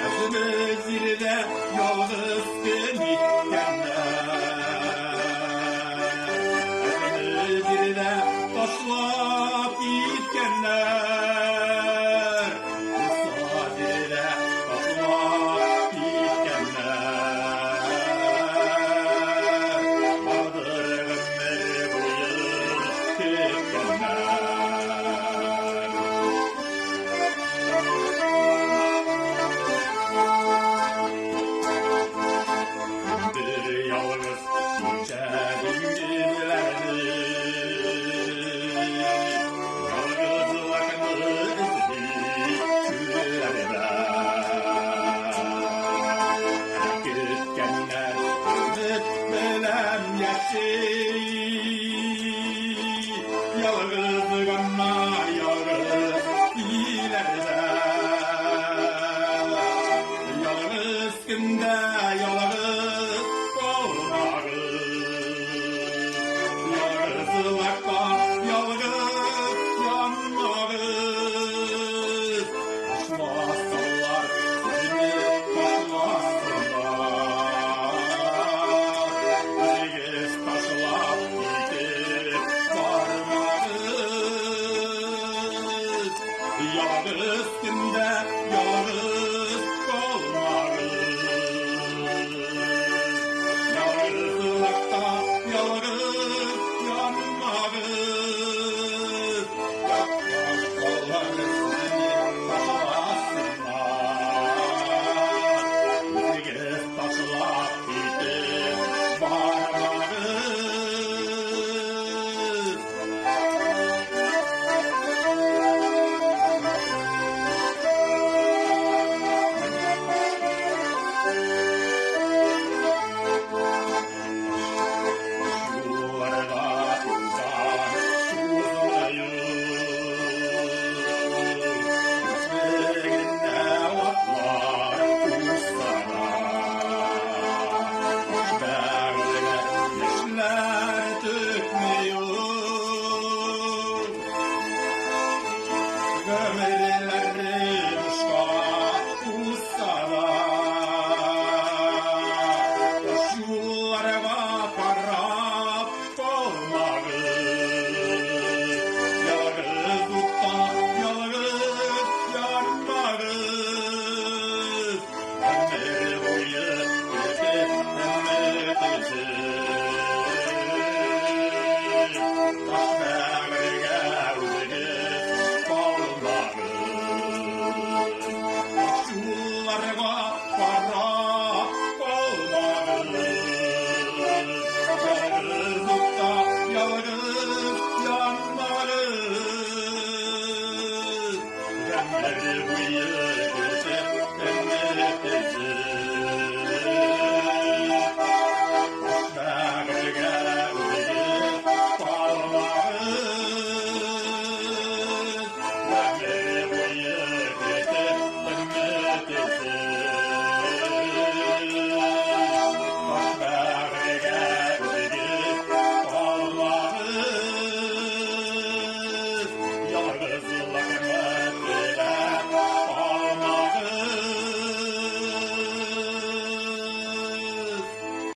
Özümüzde yalgız gün gitkenler, özümüzde taşlap gitkenler, müsaadede taşlap gitkenler, vardır ömür boyu tükkenler. Yalgız geçerimdilerdi, yalgızlıkını üzüldülerdi. Kütkenler ümit bilem yaşay, yalgızlıkına yalgız ileride. Yalgız günde yalgız yalgızlıkta yalgız yanmağız. Taşmasınlar seni taşmasınlar, biz taşlap gidip varmağız. Yalgız günde yalgız olmağız. Yalgızlıkta yalgız yanmağız. Yapmışlar seni taşlasınlar, biz taşlap gidip varmağız. Gömeriler